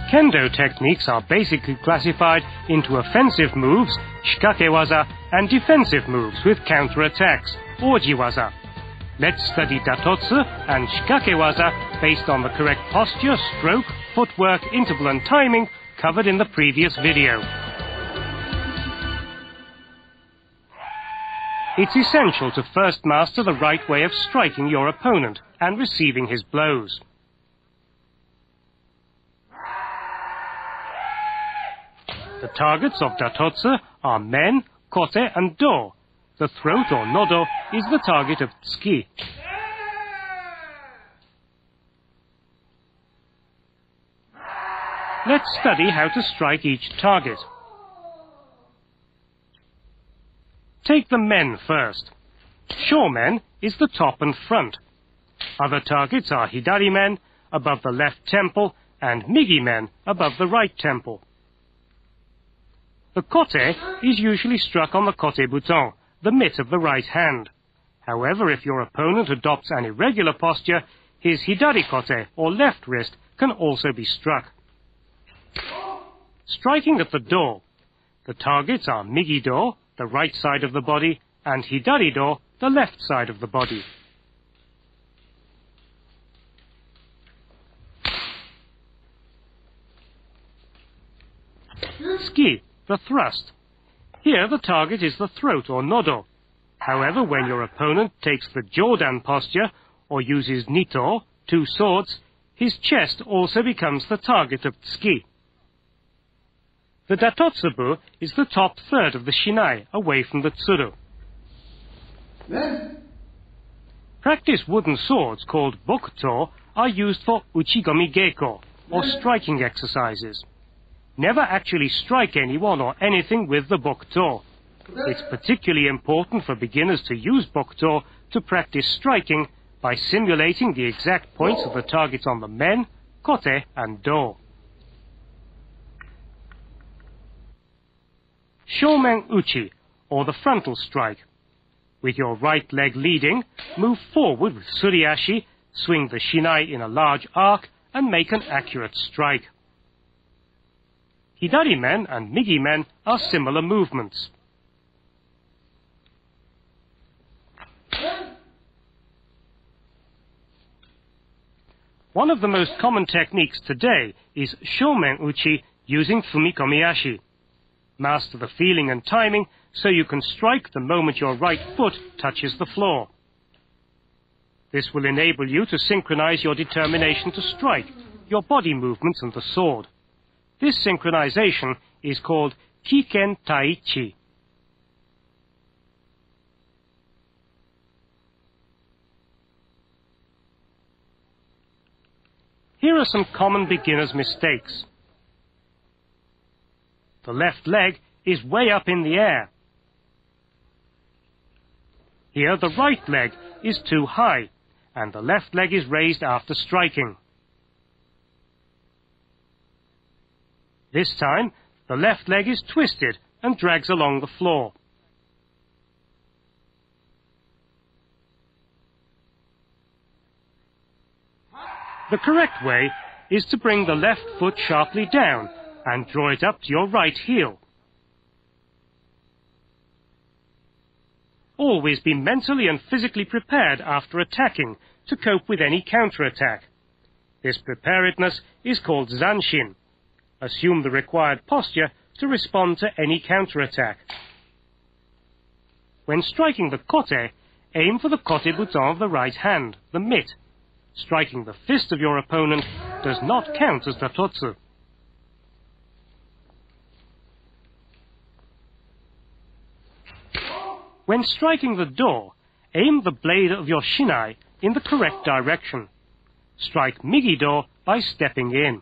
Kendo techniques are basically classified into offensive moves, shikakewaza, and defensive moves with counter-attacks, ojiwaza. Let's study datotsu and shikakewaza based on the correct posture, stroke, footwork, interval and timing covered in the previous video. It's essential to first master the right way of striking your opponent and receiving his blows. The targets of datotsu are men, kote and do. The throat or nodo is the target of tsuki. Let's study how to strike each target. Take the men first. Shomen is the top and front. Other targets are hidari men, above the left temple, and migi men, above the right temple. The kote is usually struck on the kote buton, the mitt of the right hand. However, if your opponent adopts an irregular posture, his hidari kote, or left wrist, can also be struck. Striking at the do. The targets are migi do, the right side of the body, and hidari do, the left side of the body. Tsuki, the thrust. Here the target is the throat or nodo. However, when your opponent takes the jodan posture or uses nito, two swords, his chest also becomes the target of tsuki. The datotsubu is the top third of the shinai, away from the tsuru. Practice wooden swords called bokuto are used for uchigomi geiko, or striking exercises. Never actually strike anyone or anything with the bokuto. It's particularly important for beginners to use bokuto to practice striking by simulating the exact points of the targets on the men, kote and do. Shomen uchi, or the frontal strike. With your right leg leading, move forward with suriashi, swing the shinai in a large arc, and make an accurate strike. Hidari men and migi men are similar movements. One of the most common techniques today is shomen uchi using fumikomi-ashi. Master the feeling and timing so you can strike the moment your right foot touches the floor. This will enable you to synchronize your determination to strike, your body movements and the sword. This synchronization is called kiken taichi. Here are some common beginner's mistakes. The left leg is way up in the air. Here the right leg is too high, and the left leg is raised after striking. This time, the left leg is twisted and drags along the floor. The correct way is to bring the left foot sharply down and draw it up to your right heel. Always be mentally and physically prepared after attacking to cope with any counterattack. This preparedness is called zanshin. Assume the required posture to respond to any counterattack. When striking the kote, aim for the kote buton of the right hand, the mitt. Striking the fist of your opponent does not count as datotsu. When striking the do, aim the blade of your shinai in the correct direction. Strike migi do by stepping in.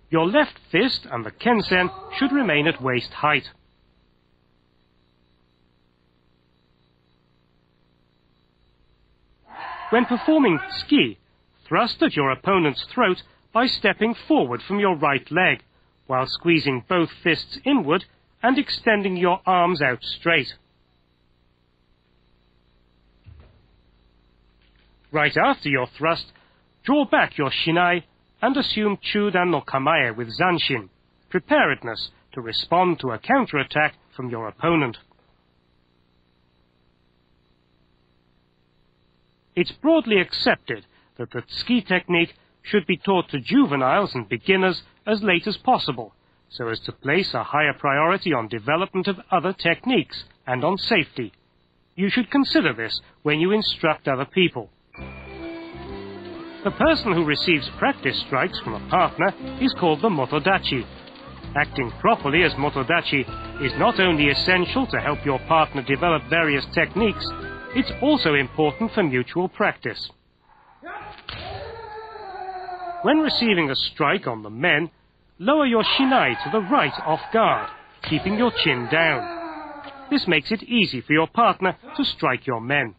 Your left fist and the kensen should remain at waist height. When performing tsuki, thrust at your opponent's throat by stepping forward from your right leg, while squeezing both fists inward and extending your arms out straight. Right after your thrust, Draw back your shinai and assume chudan no kamae with zanshin, preparedness to respond to a counterattack from your opponent. It's broadly accepted that the tsuki technique should be taught to juveniles and beginners as late as possible, so as to place a higher priority on development of other techniques and on safety. You should consider this when you instruct other people. The person who receives practice strikes from a partner is called the motodachi. Acting properly as motodachi is not only essential to help your partner develop various techniques, it's also important for mutual practice. When receiving a strike on the men, lower your shinai to the right off guard, keeping your chin down. This makes it easy for your partner to strike your men.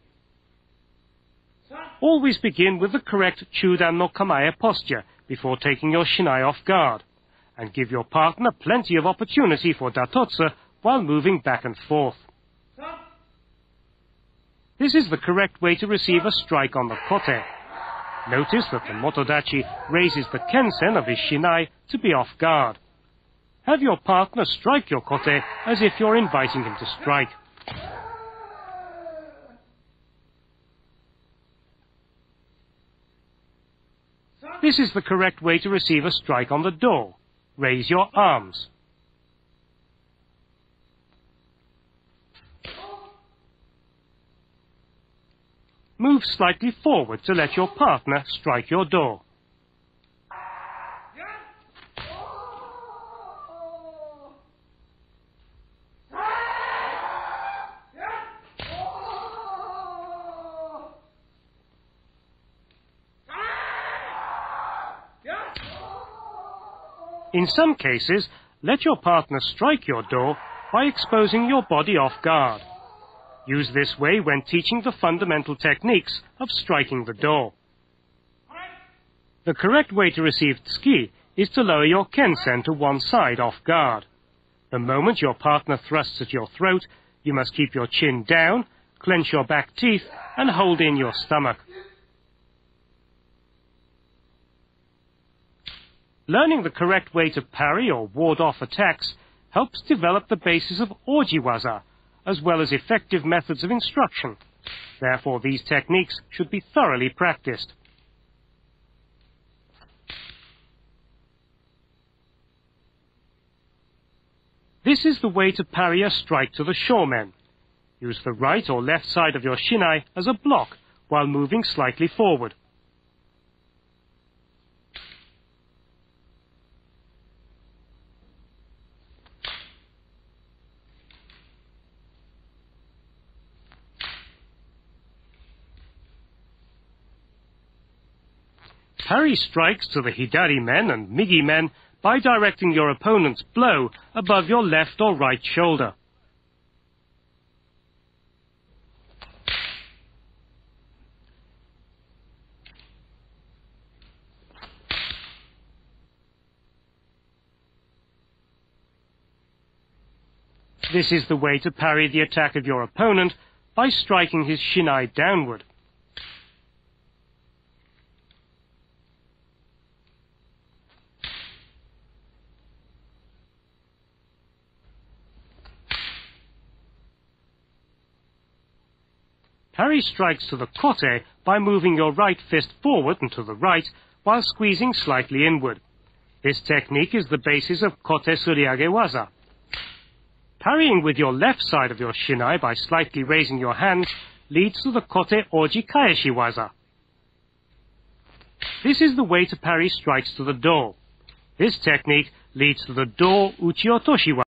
Always begin with the correct chudan no kamae posture before taking your shinai off guard, and give your partner plenty of opportunity for datotsu while moving back and forth. This is the correct way to receive a strike on the kote. Notice that the motodachi raises the kensen of his shinai to be off guard. Have your partner strike your kote as if you're inviting him to strike. This is the correct way to receive a strike on the door. Raise your arms. Move slightly forward to let your partner strike your door. In some cases, let your partner strike your door by exposing your body off guard. Use this way when teaching the fundamental techniques of striking the door. The correct way to receive tsuki is to lower your kensen to one side off guard. The moment your partner thrusts at your throat, you must keep your chin down, clench your back teeth, and hold in your stomach. Learning the correct way to parry or ward off attacks helps develop the basis of ojiwaza, as well as effective methods of instruction. Therefore, these techniques should be thoroughly practiced. This is the way to parry a strike to the shomen. Use the right or left side of your shinai as a block while moving slightly forward. Parry strikes to the hidari men and migi men by directing your opponent's blow above your left or right shoulder. This is the way to parry the attack of your opponent by striking his shinai downward. Parry strikes to the kote by moving your right fist forward and to the right while squeezing slightly inward. This technique is the basis of kote suriage waza. Parrying with your left side of your shinai by slightly raising your hands leads to the kote oji kaeshi waza. This is the way to parry strikes to the door. This technique leads to the door uchi otoshi waza.